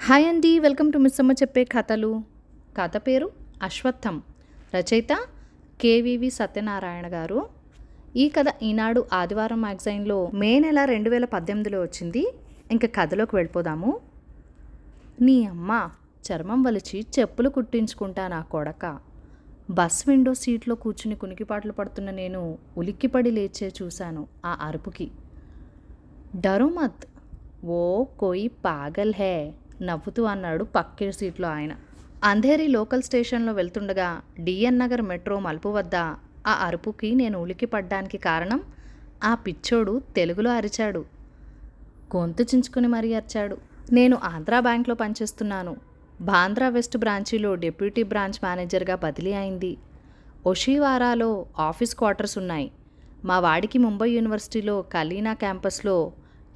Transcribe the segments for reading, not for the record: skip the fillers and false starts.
Hi అండి, welcome to Missamma చెప్పే కథలు. కథ పేరు అశ్వత్థం. రచయిత కేవివి సత్యనారాయణ గారు. ఈ కథ ఈనాడు ఆదివారం మ్యాగజైన్లో మే నెల 2018లో వచ్చింది. ఇంకా కథలోకి వెళ్ళిపోదాము. నీ అమ్మ చర్మం వలిచి చెప్పులు కుట్టించుకుంటా నా కొడక. బస్ విండో సీట్లో కూర్చుని కునికిపాట్లు పడుతున్న నేను ఉలిక్కిపడి లేచే చూశాను ఆ అరుపుకి. డరో మత్, ఓ కోయి పాగల్ హే, నవ్వుతూ అన్నాడు పక్కే సీట్లో ఆయన. అంధేరి లోకల్ స్టేషన్లో వెళ్తుండగా డిఎన్ నగర్ మెట్రో మలుపు వద్ద ఆ అరుపుకి నేను ఉలిక్కిపడ్డానికి కారణం ఆ పిచ్చోడు తెలుగులో అరిచాడు. గొంతు చించుకుని మరీ అరిచాడు. నేను ఆంధ్రా బ్యాంక్లో పనిచేస్తున్నాను. బాంద్రా వెస్ట్ బ్రాంచీలో డిప్యూటీ బ్రాంచ్ మేనేజర్గా బదిలీ అయింది. ఒషివారాలో ఆఫీస్ క్వార్టర్స్ ఉన్నాయి. మా వాడికి ముంబై యూనివర్సిటీలో కలీనా క్యాంపస్లో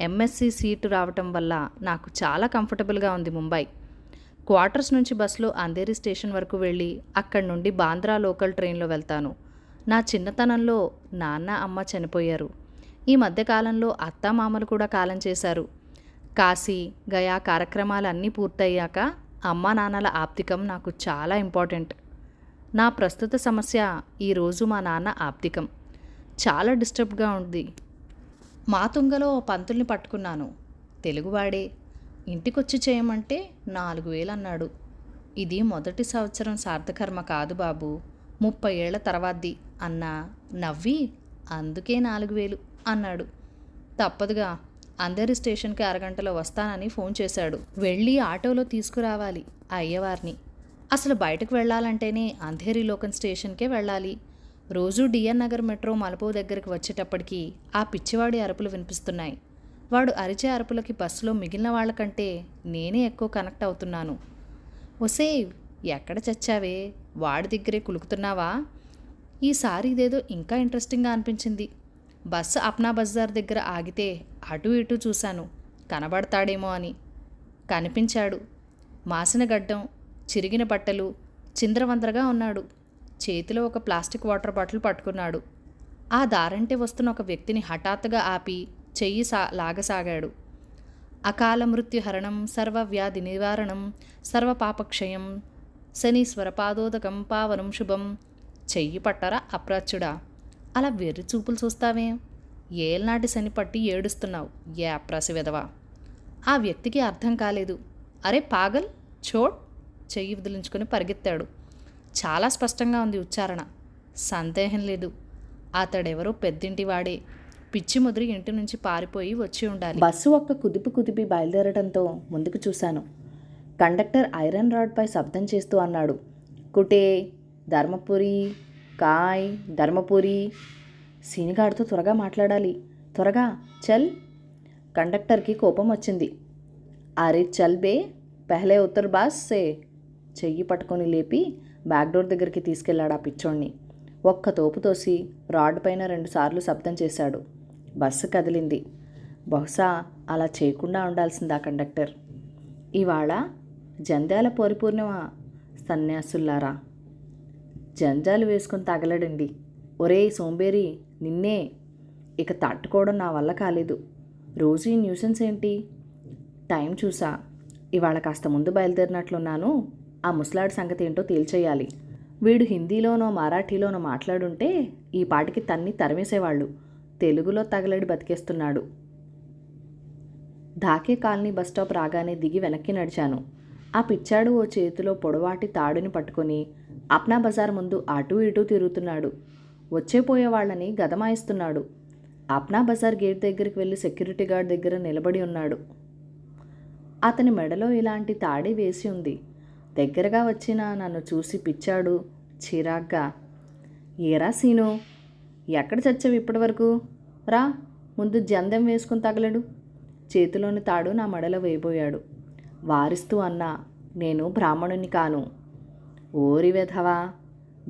ఎంఎస్సి సీటు రావటం వల్ల నాకు చాలా కంఫర్టబుల్గా ఉంది ముంబై. క్వార్టర్స్ నుంచి బస్సులో అంధేరి స్టేషన్ వరకు వెళ్ళి అక్కడి నుండి బాంద్రా లోకల్ ట్రైన్లో వెళ్తాను. నా చిన్నతనంలో నాన్న అమ్మ చనిపోయారు. ఈ మధ్యకాలంలో అత్తామామలు కూడా కాలం చేశారు. కాశీ గయా కార్యక్రమాలన్నీ పూర్తయ్యాక అమ్మా నాన్నల ఆప్తికం నాకు చాలా ఇంపార్టెంట్. నా ప్రస్తుత సమస్య ఈరోజు మా నాన్న ఆప్తికం. చాలా డిస్టర్బ్గా ఉంది. మాతుంగలో ఓ పంతుల్ని పట్టుకున్నాను. తెలుగువాడే. ఇంటికొచ్చి చేయమంటే 4,000 అన్నాడు. ఇది మొదటి సంవత్సరం సార్థకర్మ కాదు బాబు, 30 ఏళ్ల తర్వాతది అన్నా. నవ్వి అందుకే 4,000 అన్నాడు. తప్పదుగా, అందరి స్టేషన్కి అరగంటలో వస్తానని ఫోన్ చేశాడు. వెళ్ళి ఆటోలో తీసుకురావాలి ఆ అయ్యవారిని. అసలు బయటకు వెళ్ళాలంటేనే అంధేరి లోకల్ స్టేషన్కే వెళ్ళాలి. రోజు డిఎన్ నగర్ మెట్రో మలుపు దగ్గరికి వచ్చేటప్పటికి ఆ పిచ్చివాడి అరుపులు వినిపిస్తున్నాయి. వాడు అరిచే అరుపులకి బస్సులో మిగిలిన వాళ్ళకంటే నేనే ఎక్కువ కనెక్ట్ అవుతున్నాను. ఒసేయ్, ఎక్కడ చచ్చావే, వాడి దగ్గరే కులుకుతున్నావా? ఈసారి ఇదేదో ఇంకా ఇంట్రెస్టింగ్గా అనిపించింది. బస్సు అప్నా బజార్ దగ్గర ఆగితే అటు ఇటు చూశాను, కనబడతాడేమో అని. కనిపించాడు. మాసిన గడ్డం, చిరిగిన బట్టలు, చింద్రవందరగా ఉన్నాడు. చేతిలో ఒక ప్లాస్టిక్ వాటర్ బాటిల్ పట్టుకున్నాడు. ఆ దారంటే వస్తున్న ఒక వ్యక్తిని హఠాత్తుగా ఆపి చెయ్యి లాగసాగాడు. అకాల మృత్యుహరణం, సర్వవ్యాధి నివారణం, సర్వపాపక్షయం, శనీశ్వర పాదోదకం పావనం శుభం. చెయ్యి పట్టరా అప్రాచ్యుడా, అలా వెర్రి చూపులు చూస్తావే? ఏల్నాటి శని పట్టి ఏడుస్తున్నావు ఏ అప్రాసి వెదవా. ఆ వ్యక్తికి అర్థం కాలేదు. అరే పాగల్, చోట్. చెయ్యి విదిలించుకొని పరిగెత్తాడు. చాలా స్పష్టంగా ఉంది ఉచ్చారణ. సందేహం లేదు, అతడెవరో పెద్దింటి వాడే. పిచ్చి ముదిరి ఇంటి నుంచి పారిపోయి వచ్చి ఉండాలి. బస్సు ఒక్క కుదిపి బయలుదేరడంతో ముందుకు చూశాను. కండక్టర్ ఐరన్ రాడ్పై శబ్దం చేస్తూ అన్నాడు, కుటే ధర్మపురి, కాయ్ ధర్మపురి. సీనిగాడితో త్వరగా మాట్లాడాలి, త్వరగా చల్. కండక్టర్కి కోపం వచ్చింది. అరే చల్ బే, పెహలే ఉత్తర్ బాస్ సే. చెయ్యి పట్టుకొని లేపి బ్యాక్ డోర్ దగ్గరికి తీసుకెళ్లాడు ఆ పిచ్చోణ్ణి. ఒక్క తోపు తోసి రాడ్ పైన 2 సార్లు శబ్దం చేశాడు. బస్సు కదిలింది. బహుశా అలా చేయకుండా ఉండాల్సిందా కండక్టర్. ఇవాళ జంధ్యాల పరిపూర్ణమ సన్యాసుల్లారా, జంజాలు వేసుకుని తగలడండి. ఒరే సోంబేరి, నిన్నే. ఇక తట్టుకోవడం నా వల్ల కాలేదు. రోజు ఈ న్యూసెన్స్ ఏంటి? టైం చూసా, ఇవాళ కాస్త ముందు బయలుదేరినట్లున్నాను. ఆ ముసలాడి సంగతి ఏంటో తేల్చేయాలి. వీడు హిందీలోనో మరాఠీలోనో మాట్లాడుంటే ఈ పాటికి తన్ని తరిమేసేవాళ్ళు. తెలుగులో తగలడి బతికేస్తున్నాడు. ధాకే కాలనీ బస్టాప్ రాగానే దిగి వెనక్కి నడిచాను. ఆ పిచ్చాడు ఓ చేతిలో పొడవాటి తాడుని పట్టుకొని అప్నా బజార్ ముందు అటూ ఇటూ తిరుగుతున్నాడు. వచ్చేపోయే వాళ్ళని గదమాయిస్తున్నాడు. అప్నా బజార్ గేట్ దగ్గరికి వెళ్ళి సెక్యూరిటీ గార్డ్ దగ్గర నిలబడి ఉన్నాడు. అతని మెడలో ఇలాంటి తాడే వేసి ఉంది. దగ్గరగా వచ్చిన నన్ను చూసి పిచ్చాడు చిరాగ్గా, ఏరా సీను, ఎక్కడ చచ్చావు ఇప్పటి వరకు? రా, ముందు జందెం వేసుకుని తగలడు. చేతిలోని తాడు నా మెడలో వేయబోయాడు. వారిస్తూ అన్నా, నేను బ్రాహ్మణుని కాను. ఓరి వెధవా,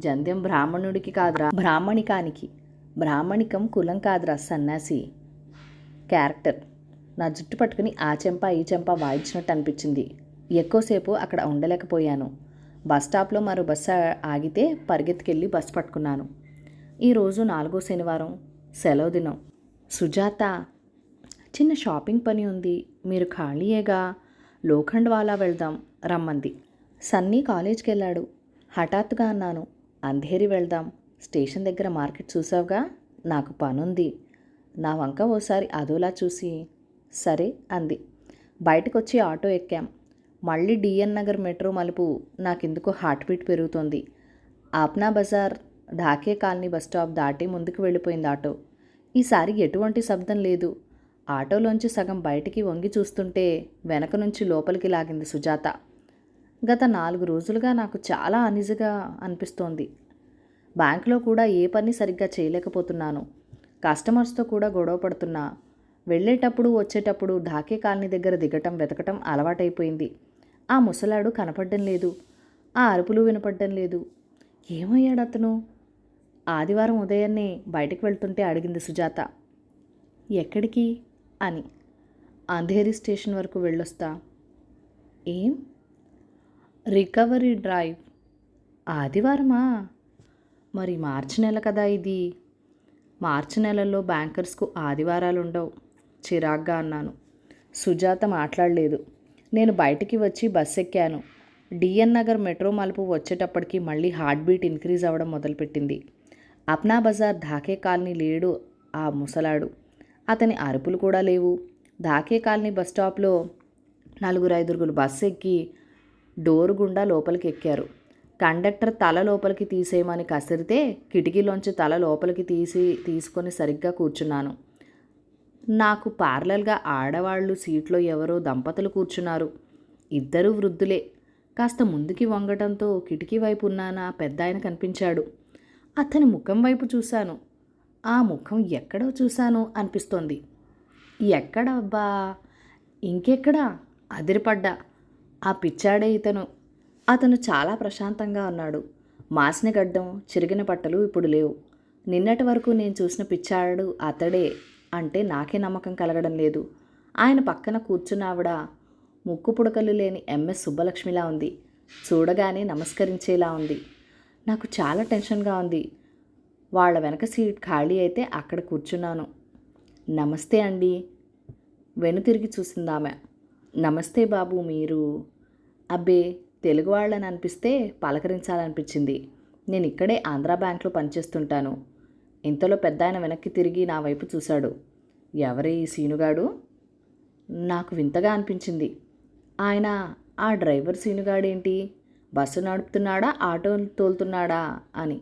జందెం బ్రాహ్మణుడికి కాదురా, బ్రాహ్మణికానికి. బ్రాహ్మణికం కులం కాదురా సన్యాసి. క్యారెక్టర్. నా జుట్టు పట్టుకుని ఆ చెంప ఈ చెంప వాయించినట్టు అనిపించింది. ఎక్కువసేపు అక్కడ ఉండలేకపోయాను. బస్ స్టాప్లో మరో బస్సు ఆగితే పరిగెత్తుకెళ్ళి బస్సు పట్టుకున్నాను. ఈరోజు 4వ శనివారం, సెలవు దినం. సుజాత, చిన్న షాపింగ్ పని ఉంది, మీరు ఖాళీయేగా? లోఖండ్వాలా వెళ్దాం రమ్మంది. సన్నీ కాలేజ్కి వెళ్ళాడు. హఠాత్తుగా అన్నాను, అంధేరి వెళ్దాం. స్టేషన్ దగ్గర మార్కెట్ చూసావుగా, నాకు పనుంది. నా వంక ఓసారి అదోలా చూసి సరే అంది. బయటకొచ్చి ఆటో ఎక్కాం. మళ్ళీ డిఎన్ నగర్ మెట్రో మలుపు నాకెందుకో హార్ట్ బీట్ పెరుగుతోంది. ఆప్నా బజార్ ఢాకే కాలనీ బస్టాప్ దాటి ముందుకు వెళ్ళిపోయింది ఆటో. ఈసారి ఎటువంటి శబ్దం లేదు. ఆటోలోంచి సగం బయటికి వంగి చూస్తుంటే వెనక నుంచి లోపలికి లాగింది సుజాత. గత 4 రోజులుగా నాకు చాలా అనిజగా అనిపిస్తోంది. బ్యాంకులో కూడా ఏ పని సరిగ్గా చేయలేకపోతున్నాను. కస్టమర్స్తో కూడా గొడవ పడుతున్నా. వెళ్ళేటప్పుడు వచ్చేటప్పుడు ఢాకే కాలనీ దగ్గర దిగటం వెతకటం అలవాటైపోయింది. ఆ ముసలాడు కనపడడం లేదు. ఆ అరుపులు వినపడడం లేదు. ఏమయ్యాడు అతను? ఆదివారం ఉదయాన్నే బయటకు వెళ్తుంటే అడిగింది సుజాత. ఎక్కడికి అని. అంధేరి స్టేషన్ వరకు వెళ్ళొస్తా. ఏం? Recovery drive. ఆదివారమా? మరి మార్చి నెల కదా ఇది. మార్చి నెలల్లో బ్యాంకర్స్కు ఆదివారాలు ఉండవు. చిరాగ్గా అన్నాను. సుజాత మాట్లాడలేదు. నేను బయటికి వచ్చి బస్ ఎక్కాను. డిఎన్ నగర్ మెట్రో మలుపు వచ్చేటప్పటికి మళ్ళీ హార్ట్ బీట్ ఇంక్రీజ్ అవ్వడం మొదలుపెట్టింది. అప్నా బజార్ ఢాకే కాలనీ లేడు ఆ ముసలాడు. అతని అరుపులు కూడా లేవు. ఢాకే కాలనీ బస్టాప్లో 4-5 బస్సు ఎక్కి డోరు గుండా లోపలికి ఎక్కారు. కండక్టర్ తల లోపలికి తీసేయమని కసిరితే కిటికీలోంచి తల లోపలికి తీసుకొని సరిగ్గా కూర్చున్నాను. నాకు పార్లల్గా ఆడవాళ్ళు సీట్లో ఎవరో దంపతులు కూర్చున్నారు. ఇద్దరూ వృద్ధులే. కాస్త ముందుకి వంగటంతో కిటికీ వైపు ఉన్నాన పెద్దాయన కనిపించాడు. అతని ముఖం వైపు చూశాను. ఆ ముఖం ఎక్కడో చూశాను అనిపిస్తోంది. ఎక్కడబ్బా? ఇంకెక్కడా? అదిరిపడ్డా. ఆ పిచ్చాడే ఇతను. అతను చాలా ప్రశాంతంగా ఉన్నాడు. మాసిన గడ్డం, చిరిగిన బట్టలు ఇప్పుడు లేవు. నిన్నటి వరకు నేను చూసిన పిచ్చాడు అతడే అంటే నాకే నమ్మకం కలగడం లేదు. ఆయన పక్కన కూర్చున్న ఆవిడ ముక్కు పుడకలు లేని ఎంఎస్ సుబ్బలక్ష్మిలా ఉంది. చూడగానే నమస్కరించేలా ఉంది. నాకు చాలా టెన్షన్గా ఉంది. వాళ్ళ వెనక సీట్ ఖాళీ అయితే అక్కడ కూర్చున్నాను. నమస్తే అండి. వెనుతిరిగి చూసిందామె. నమస్తే బాబు, మీరు? అబ్బే, తెలుగు వాళ్ళని అనిపిస్తే పలకరించాలనిపించింది. నేను ఇక్కడే ఆంధ్రా బ్యాంక్లో పనిచేస్తుంటాను. ఇంతలో పెద్దాయన వెనక్కి తిరిగి నా వైపు చూశాడు. ఎవరే ఈ సీనుగాడు? నాకు వింతగా అనిపించింది. ఆయన ఆ డ్రైవర్ సీనుగాడేంటి? బస్సు నడుపుతున్నాడా, ఆటో తోలుతున్నాడా అని.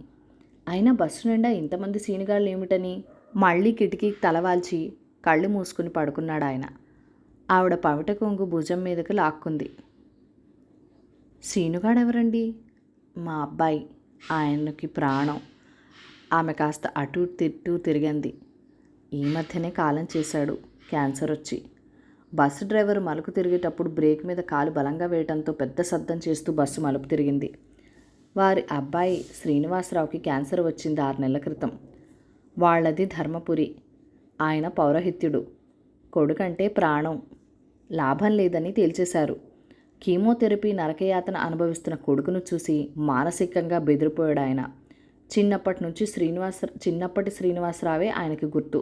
అయినా బస్సు నిండా ఇంతమంది సీనుగాళ్ళు ఏమిటని మళ్ళీ కిటికీకి తలవాల్చి కళ్ళు మూసుకుని పడుకున్నాడు ఆయన. ఆవిడ పవిట కొంగు భుజం మీదకి లాక్కుంది. సీనుగాడెవరండి? మా అబ్బాయి. ఆయనకి ప్రాణం. ఆమె కాస్త అటు తిట్టు తిరిగింది. ఈ మధ్యనే కాలం చేశాడు, క్యాన్సర్ వచ్చి. బస్సు డ్రైవర్ మలుపు తిరిగేటప్పుడు బ్రేక్ మీద కాలు బలంగా వేయడంతో పెద్ద శబ్దం చేస్తూ బస్సు మలుపు తిరిగింది. వారి అబ్బాయి శ్రీనివాసరావుకి క్యాన్సర్ వచ్చింది 6 నెలల క్రితం. వాళ్ళది ధర్మపురి. ఆయన పౌరహిత్యుడు. కొడుకంటే ప్రాణం. లాభం లేదని తేల్చేశారు. కీమోథెరపీ నరకయాతన అనుభవిస్తున్న కొడుకును చూసి మానసికంగా బెదిరిపోయాడు ఆయన. చిన్నప్పటి శ్రీనివాసరావే ఆయనకి గుర్తు.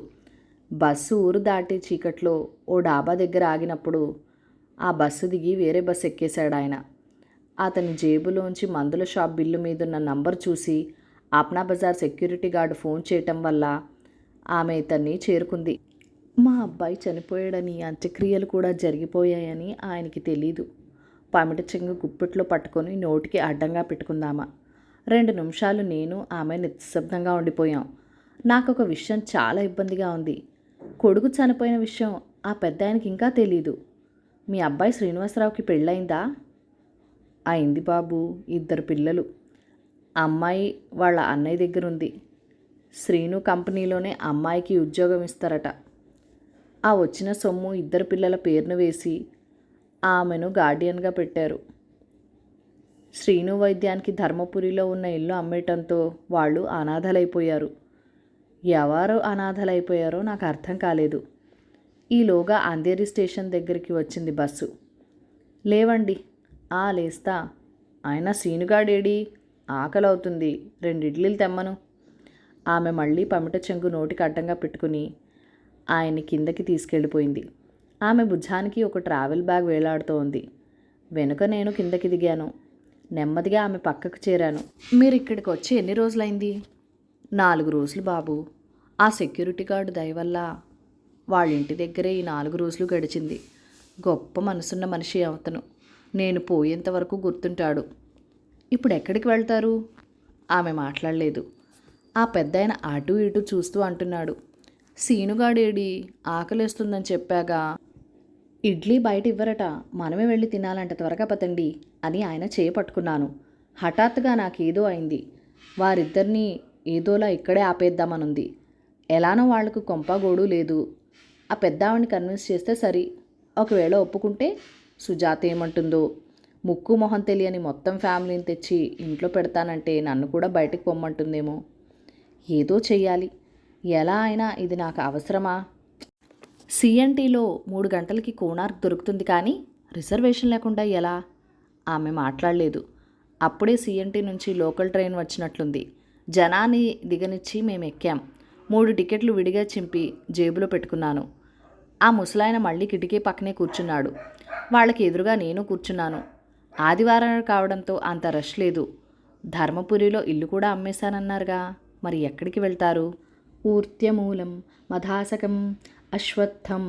బస్సు ఊరు దాటి చీకట్లో ఓ డాబా దగ్గర ఆగినప్పుడు ఆ బస్సు దిగి వేరే బస్సు ఎక్కేశాడు ఆయన. అతని జేబులోంచి మందుల షాప్ బిల్లు మీదున్న నంబర్ చూసి ఆప్నా బజార్ సెక్యూరిటీ గార్డు ఫోన్ చేయటం వల్ల ఆమె ఇతన్ని చేరుకుంది. మా అబ్బాయి చనిపోయాడని, అంత్యక్రియలు కూడా జరిగిపోయాయని ఆయనకి తెలీదు. పమిట చెంగు గుప్పిట్లో పట్టుకొని నోటికి అడ్డంగా పెట్టుకుందామా. 2 నిమిషాలు నేను ఆమె నిశ్శబ్దంగా ఉండిపోయాం. నాకొక విషయం చాలా ఇబ్బందిగా ఉంది. కొడుకు చనిపోయిన విషయం ఆ పెద్ద ఆయనకి ఇంకా తెలీదు. మీ అబ్బాయి శ్రీనివాసరావుకి పెళ్ళయిందా? అయింది బాబు, 2 పిల్లలు. అమ్మాయి వాళ్ళ అన్నయ్య దగ్గరుంది. శ్రీను కంపెనీలోనే అమ్మాయికి ఉద్యోగం ఇస్తారట. ఆ వచ్చిన సొమ్ము 2 పిల్లల పేరును వేసి ఆమెను గార్డియన్గా పెట్టారు. శ్రీను వైద్యానికి ధర్మపురిలో ఉన్న ఇల్లు అమ్మేయటంతో వాళ్ళు అనాథలైపోయారు. ఎవరు అనాథలైపోయారో నాకు అర్థం కాలేదు. ఈలోగా అంధేరి స్టేషన్ దగ్గరికి వచ్చింది బస్సు. లేవండి. లేస్తా. ఆయన సీనుగాడేడి? ఆకలవుతుంది, 2 ఇడ్లీలు తెమ్మను. ఆమె మళ్ళీ పమిట చెంగు నోటికి అడ్డంగా పెట్టుకుని ఆయన్ని కిందకి తీసుకెళ్ళిపోయింది. ఆమె భుజానికి ఒక ట్రావెల్ బ్యాగ్ వేలాడుతోంది. వెనుక నేను కిందకి దిగాను. నెమ్మదిగా ఆమె పక్కకు చేరాను. మీరు ఇక్కడికి వచ్చి ఎన్ని రోజులైంది? 4 రోజులు బాబు. ఆ సెక్యూరిటీ గార్డు దయవల్ల వాళ్ళ ఇంటి దగ్గరే ఈ 4 రోజులు గడిచింది. గొప్ప మనసున్న మనిషి అవతను. నేను పోయేంత వరకు గుర్తుంటాడు. ఇప్పుడు ఎక్కడికి వెళ్తారు? ఆమె మాట్లాడలేదు. ఆ పెద్దాయన అటు ఇటు చూస్తూ అంటున్నాడు, సీనుగాడేడి, ఆకలేస్తుందని చెప్పాగా. ఇడ్లీ బయట ఇవ్వరట, మనమే వెళ్ళి తినాలంట, త్వరగా పతండి అని ఆయన చేపట్టుకున్నాను. హఠాత్తుగా నాకేదో అయింది. వారిద్దరినీ ఏదోలా ఇక్కడే ఆపేద్దామనుంది. ఎలానో వాళ్లకు కొంపగోడు లేదు. ఆ పెద్దావిని కన్విన్స్ చేస్తే సరి. ఒకవేళ ఒప్పుకుంటే సుజాత ఏమంటుందో. ముక్కు మొహం తెలియని మొత్తం ఫ్యామిలీని తెచ్చి ఇంట్లో పెడతానంటే నన్ను కూడా బయటకు పొమ్మంటుందేమో. ఏదో చెయ్యాలి. ఎలా అయినా ఇది నాకు అవసరమా? సిఎన్టీలో 3 గంటలకి కోనార్క్ దొరుకుతుంది, కానీ రిజర్వేషన్ లేకుండా ఎలా? ఆమె మాట్లాడలేదు. అప్పుడే సిఎన్టీ నుంచి లోకల్ ట్రైన్ వచ్చినట్లుంది. జనాన్ని దిగనిచ్చి మేము ఎక్కాం. 3 టికెట్లు విడిగా చింపి జేబులో పెట్టుకున్నాను. ఆ ముసలాయన మళ్ళీ కిటికీ పక్కనే కూర్చున్నాడు. వాళ్ళకి ఎదురుగా నేను కూర్చున్నాను. ఆదివారం కావడంతో అంత రష్ లేదు. ధర్మపురిలో ఇల్లు కూడా అమ్మేశానన్నారుగా, మరి ఎక్కడికి వెళ్తారు? ఊర్త్యమూలం మధాసకం అశ్వత్థం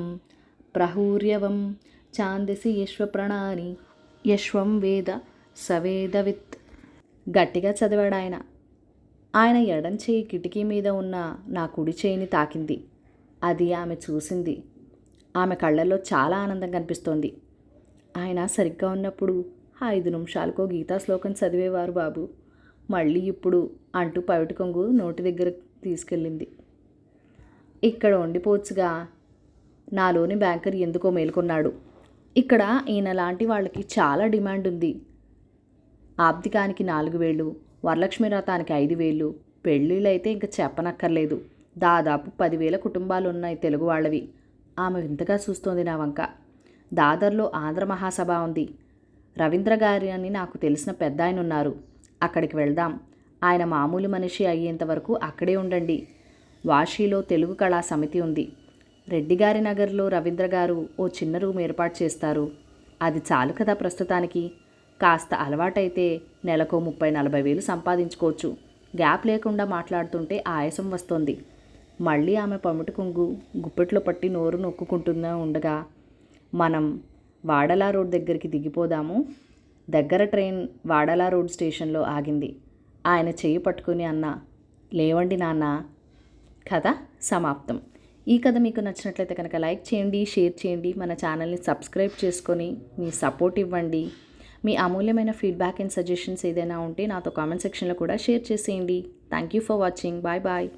ప్రహూర్యవం ఛాందసి యశ్వప్రణాని యశ్వం వేద సవేదవిత్. గట్టిగా చదివాడు ఆయన. ఆయన ఎడం చేయి కిటికీ మీద ఉన్న నా కుడి చేయిని తాకింది. అది ఆమె చూసింది. ఆమె కళ్ళల్లో చాలా ఆనందం కనిపిస్తోంది. ఆయన సరిగ్గా ఉన్నప్పుడు 5 నిమిషాలకో గీతా శ్లోకం చదివేవారు బాబు. మళ్ళీ ఇప్పుడు అంటూ పవిటి కొంగు నోటి దగ్గర తీసుకెళ్ళింది. ఇక్కడ ఉండిపోవచ్చుగా. నాలోని బ్యాంకర్ ఎందుకో మేల్కొన్నాడు. ఇక్కడ ఈయన లాంటి వాళ్ళకి చాలా డిమాండ్ ఉంది. ఆబ్దికానికి 4,000, వరలక్ష్మి వ్రతానికి 5,000, పెళ్ళిళ్ళైతే ఇంక చెప్పనక్కర్లేదు. దాదాపు 10,000 కుటుంబాలు ఉన్నాయి తెలుగు వాళ్ళవి. ఆమె వింతగా చూస్తోంది నా వంక. దాదర్లో ఆంధ్ర మహాసభ ఉంది. రవీంద్ర గారి అని నాకు తెలిసిన పెద్ద ఆయన ఉన్నారు. అక్కడికి వెళ్దాం. ఆయన మామూలు మనిషి అయ్యేంత వరకు అక్కడే ఉండండి. వాషీలో తెలుగు కళా సమితి ఉంది. రెడ్డిగారి నగర్లో రవీంద్ర గారు ఓ చిన్న రూమ్ ఏర్పాటు చేస్తారు. అది చాలు కదా ప్రస్తుతానికి. కాస్త అలవాటైతే నెలకు 30-40 వేలు సంపాదించుకోవచ్చు. గ్యాప్ లేకుండా మాట్లాడుతుంటే ఆయాసం వస్తోంది. మళ్ళీ ఆమె పమిటి కొంగు గుప్పెట్లో పట్టి నోరు నొక్కుంటూనే ఉండగా, మనం వాడలా రోడ్ దగ్గరికి దిగిపోదాము. దగ్గర ట్రైన్ వాడలా రోడ్ స్టేషన్లో ఆగింది. ఆయన చెయ్యి పట్టుకుని అన్నా, లేవండి నాన్న. కథ సమాప్తం. ఈ కథ మీకు నచ్చినట్లయితే కనుక లైక్ చేయండి, షేర్ చేయండి, మన ఛానల్ని సబ్స్క్రైబ్ చేసుకొని మీ సపోర్ట్ ఇవ్వండి. మీ అమూల్యమైన ఫీడ్బ్యాక్ అండ్ సజెషన్స్ ఏదైనా ఉంటే నాతో కామెంట్ సెక్షన్లో కూడా షేర్ చేసేయండి. Thank you for watching. Bye bye.